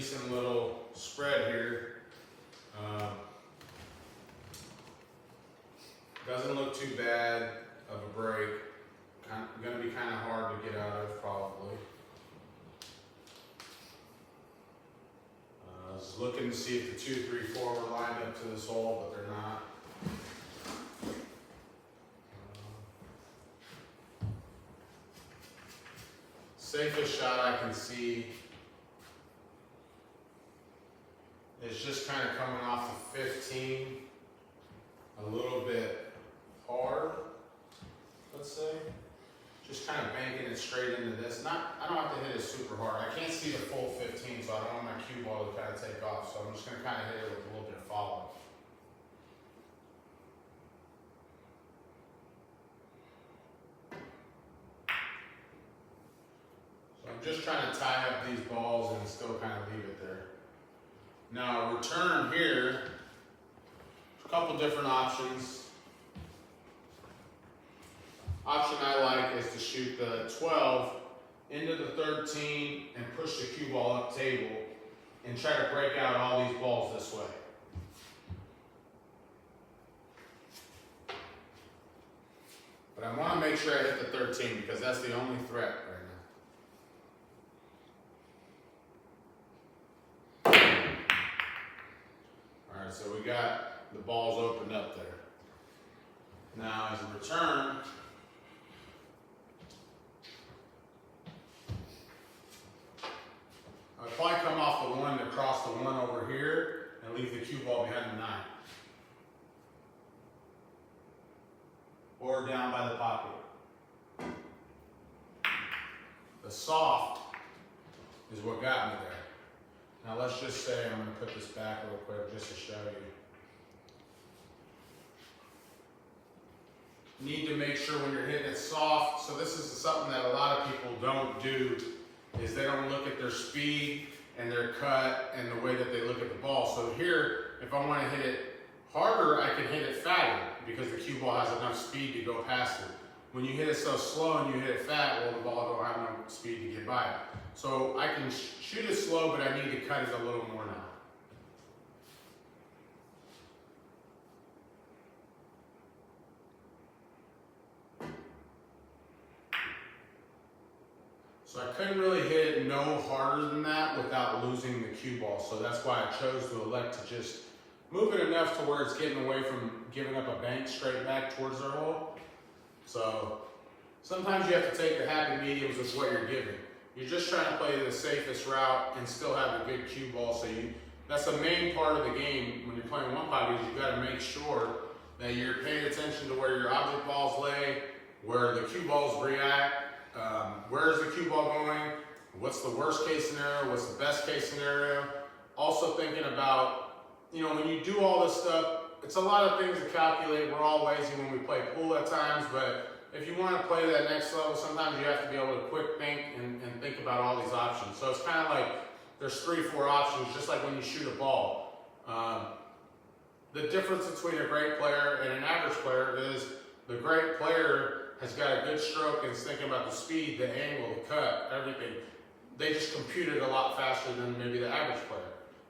decent little spread here. Doesn't look too bad of a break. Going to be kind of hard to get out of probably. I was looking to see if the 2, 3, 4 were lined up to this hole, but they're not. Safest shot I can see is just kind of coming off the 15, a little bit hard, let's say. Just kind of banking it straight into this. I don't have to hit it super hard. I can't see the full 15, so I don't want my cue ball to kind of take off. So I'm just going to kind of hit it with a little bit of follow. So I'm just trying to tie up these balls and still kind of leave it there. Now, return here, a couple different options. Option I like is to shoot the 12 into the 13 and push the cue ball up table and try to break out all these balls this way. But I want to make sure I hit the 13 because that's the only threat right now. Alright, so we got the balls opened up there. Now as a return, I'd probably come off the 1 to cross the 1 over here and leave the cue ball behind the 9. Or down by the pocket. The soft is what got me there. Now let's just say, I'm going to put this back real quick just to show you. Need to make sure when you're hitting it soft, so this is something that a lot of people don't do, is they don't look at their speed and their cut and the way that they look at the ball. So here, if I want to hit it harder, I can hit it fatter because the cue ball has enough speed to go past it. When you hit it so slow and you hit it fat, well, the ball don't have no speed to get by it. So I can shoot it slow, but I need to cut it a little more now. So I couldn't really hit it no harder than that without losing the cue ball. So that's why I chose to elect to just move it enough to where it's getting away from giving up a bank straight back towards their hole. So sometimes you have to take the happy mediums with what you're giving. You're just trying to play the safest route and still have a good cue ball. So that's the main part of the game when you're playing one pocket, is you've got to make sure that you're paying attention to where your object balls lay, where the cue balls react. Where's the cue ball going? What's the worst case scenario? What's the best case scenario? Also thinking about, when you do all this stuff, it's a lot of things to calculate. We're all lazy when we play pool at times, but if you want to play that next level, sometimes you have to be able to quick think and think about all these options. So it's kind of like there's 3, 4 options, just like when you shoot a ball. The difference between a great player and an average player is the great player has got a good stroke and is thinking about the speed, the angle, the cut, everything. They just compute it a lot faster than maybe the average player.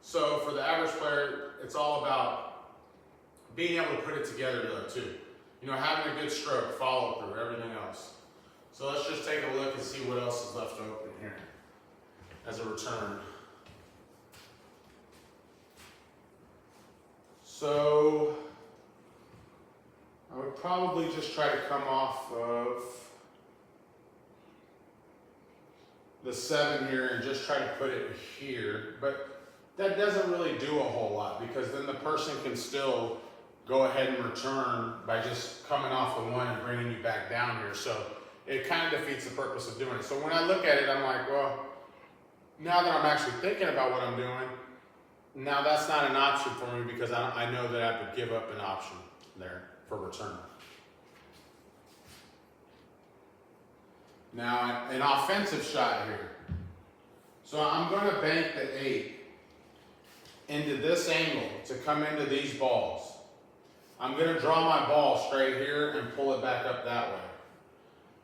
So for the average player, it's all about being able to put it together though too. Having a good stroke, follow through, everything else. So let's just take a look and see what else is left open here as a return. So I would probably just try to come off of the 7 here and just try to put it here, but that doesn't really do a whole lot because then the person can still go ahead and return by just coming off the 1 and bringing you back down here. So it kind of defeats the purpose of doing it. So when I look at it, I'm like, well, now that I'm actually thinking about what I'm doing, now that's not an option for me because I know that I have to give up an option there for return. Now, an offensive shot here. So I'm going to bank the 8 into this angle to come into these balls. I'm going to draw my ball straight here and pull it back up that way.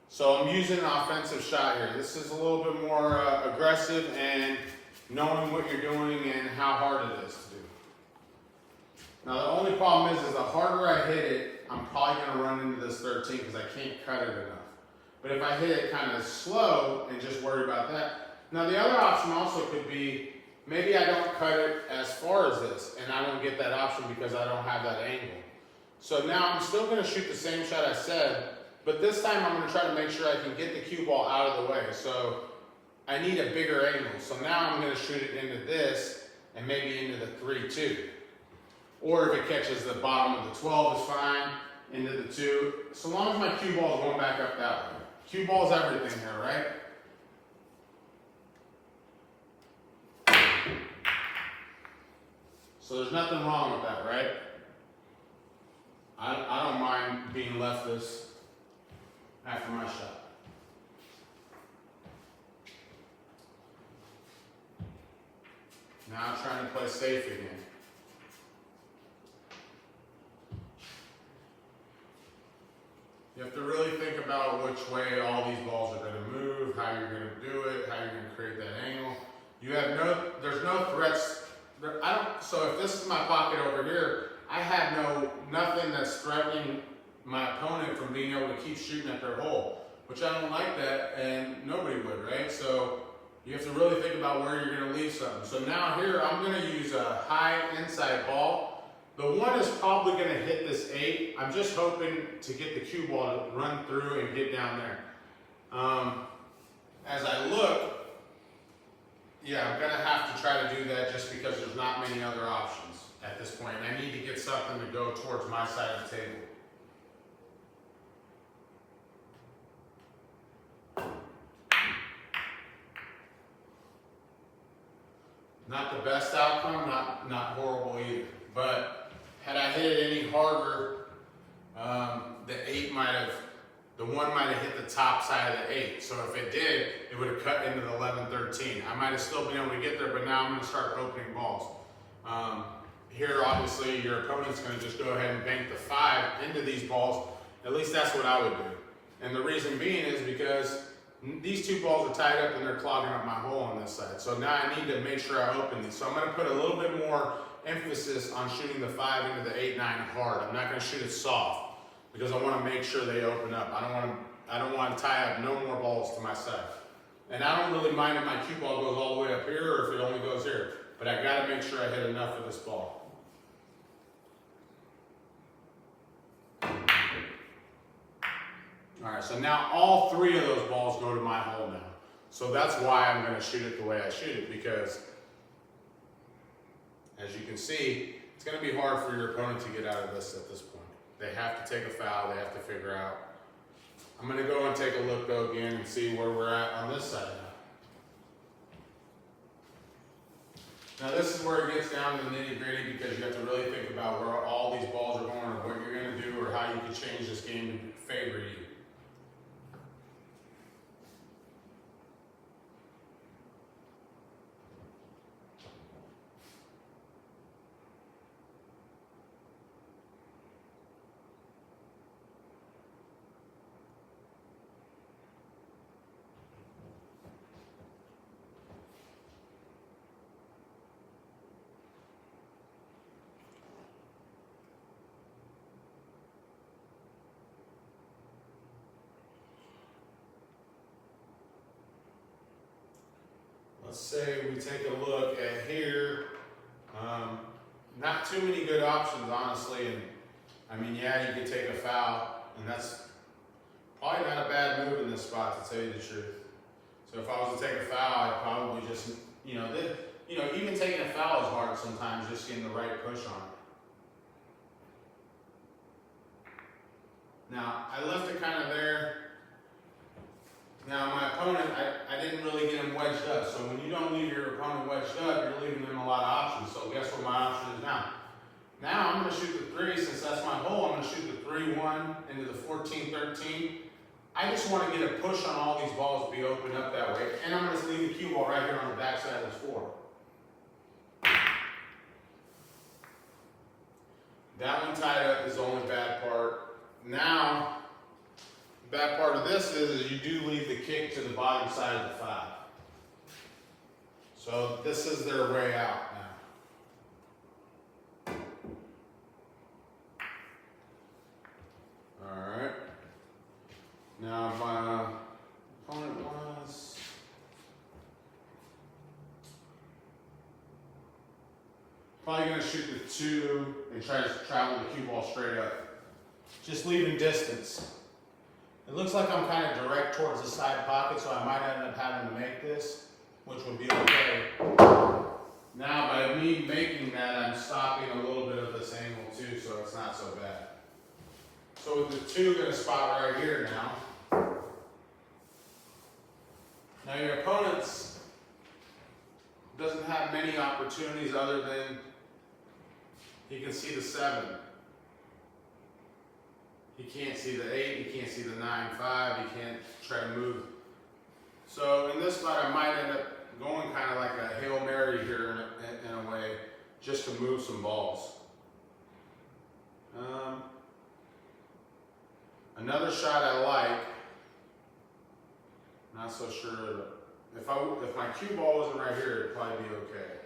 So I'm using an offensive shot here. This is a little bit more aggressive, and knowing what you're doing and how hard it is to do. Now the only problem is the harder I hit it, I'm probably going to run into this 13 because I can't cut it enough. But if I hit it kind of slow and just worry about that. Now the other option also could be, maybe I don't cut it as far as this, and I don't get that option because I don't have that angle. So now I'm still going to shoot the same shot I said, but this time I'm going to try to make sure I can get the cue ball out of the way. So I need a bigger angle. So now I'm going to shoot it into this and maybe into the 3-2. Or if it catches the bottom of the 12 is fine, into the 2. So long as my cue ball is going back up that way. Cue ball is everything here, right? So there's nothing wrong with that, right? I don't mind being left this after my shot. Now I'm trying to play safe again. You have to really think about which way all these balls are going to move, how you're going to do it, how you're going to create that angle. You have there's no threats. So if this is my pocket over here, I have nothing that's threatening my opponent from being able to keep shooting at their hole, which I don't like that, and nobody would, right? So you have to really think about where you're going to leave something. So now here, I'm going to use a high inside ball. The 1 is probably going to hit this 8. I'm just hoping to get the cue ball to run through and get down there. As I look, yeah, I'm going to have to try to do that just because there's not many other options at this point. I need to get something to go towards my side of the table. Not the best outcome, not horrible either. But had I hit it any harder, the 1 might have hit the top side of the 8. So if it did, it would have cut into the 11-13. I might have still been able to get there, but now I'm going to start opening balls. Here, obviously, your opponent's going to just go ahead and bank the 5 into these balls. At least that's what I would do. And the reason being is because these 2 balls are tied up and they're clogging up my hole on this side. So now I need to make sure I open these. So I'm going to put a little bit more emphasis on shooting the 5 into the 8-9 hard. I'm not going to shoot it soft because I want to make sure they open up. I don't want to tie up no more balls to my side. And I don't really mind if my cue ball goes all the way up here or if it only goes here. But I got to make sure I hit enough of this ball. All right, so now all 3 of those balls go to my hole now. So that's why I'm going to shoot it the way I shoot it, because as you can see, it's going to be hard for your opponent to get out of this at this point. They have to take a foul, they have to figure out. I'm going to go and take a look though again and see where we're at on this side now. Now this is where it gets down to the nitty gritty, because you have to really think about where all these balls are going or what you're going to do or how you can change this game to favor you. Let's say we take a look at here. Not too many good options, honestly. And I mean, yeah, you could take a foul, and that's probably not a bad move in this spot, to tell you the truth. So if I was to take a foul, I'd probably just, even taking a foul is hard sometimes, just getting the right push on it. Now, I left it kind of there. Now, my opponent, I didn't really get him wedged up. So when you don't leave your opponent wedged up, you're leaving them a lot of options. So guess what my option is now? Now I'm going to shoot the 3, since that's my hole. I'm going to shoot the 3-1 into the 14-13. I just want to get a push on all these balls to be opened up that way. And I'm going to leave the cue ball right here on the backside of this 4. That one tied up is the only bad part. Now, the bad part of this is you do leave the kick to the bottom side of the 5. So this is their way out now. All right. Now my opponent was probably going to shoot the 2 and try to travel the cue ball straight up. Just leaving distance. It looks like I'm kind of direct towards the side pocket, so I might end up having to make this, which would be okay. Now, by me making that, I'm stopping a little bit of this angle too, so it's not so bad. So with the 2 going to spot right here now. Now your opponent's doesn't have many opportunities other than he can see the 7. He can't see the 8, he can't see the 9-5, he can't try to move. So in this spot, I might end up going kind of like a Hail Mary here in a way, just to move some balls. Another shot I like, not so sure, if my cue ball wasn't right here, it'd probably be okay.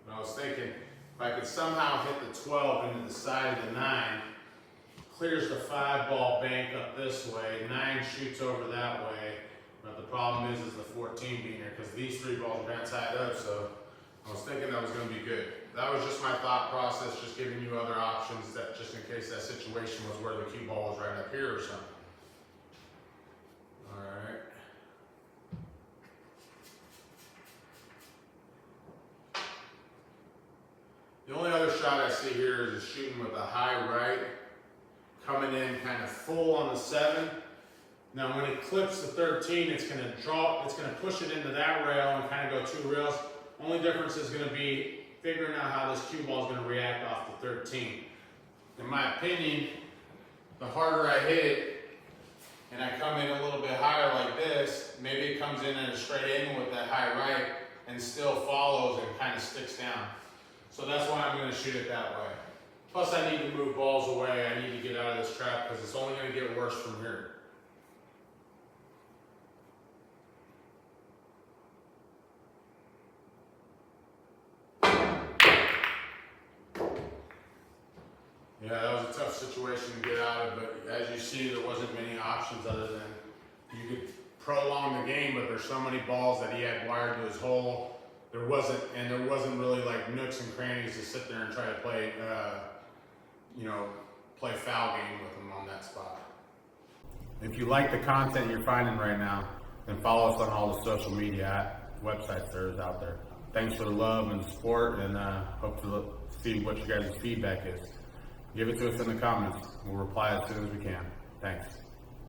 But I was thinking, if I could somehow hit the 12 into the side of the 9, clears the 5 ball bank up this way, 9 shoots over that way, but the problem is the 14 being here, because these 3 balls are tied up, so I was thinking that was going to be good. That was just my thought process, just giving you other options, that just in case that situation was where the cue ball was right up here or something. All right. The only other shot I see here is shooting with a high right, coming in kind of full on the 7. Now when it clips the 13, it's going to push it into that rail and kind of go 2 rails. Only difference is going to be figuring out how this cue ball is going to react off the 13. In my opinion, the harder I hit it, and I come in a little bit higher like this, maybe it comes in at a straight angle with that high right and still follows and kind of sticks down. So that's why I'm going to shoot it that way. Plus I need to move balls away. I need to get out of this trap because it's only going to get worse from here. Yeah, that was a tough situation to get out of, but as you see, there wasn't many options other than you could prolong the game, but there's so many balls that he had wired to his hole. There wasn't really like nooks and crannies to sit there and try to play, play foul game with him on that spot. If you like the content you're finding right now, then follow us on all the social media websites there is out there. Thanks for the love and support, and hope to see what you guys' feedback is. Give it to us in the comments. We'll reply as soon as we can. Thanks.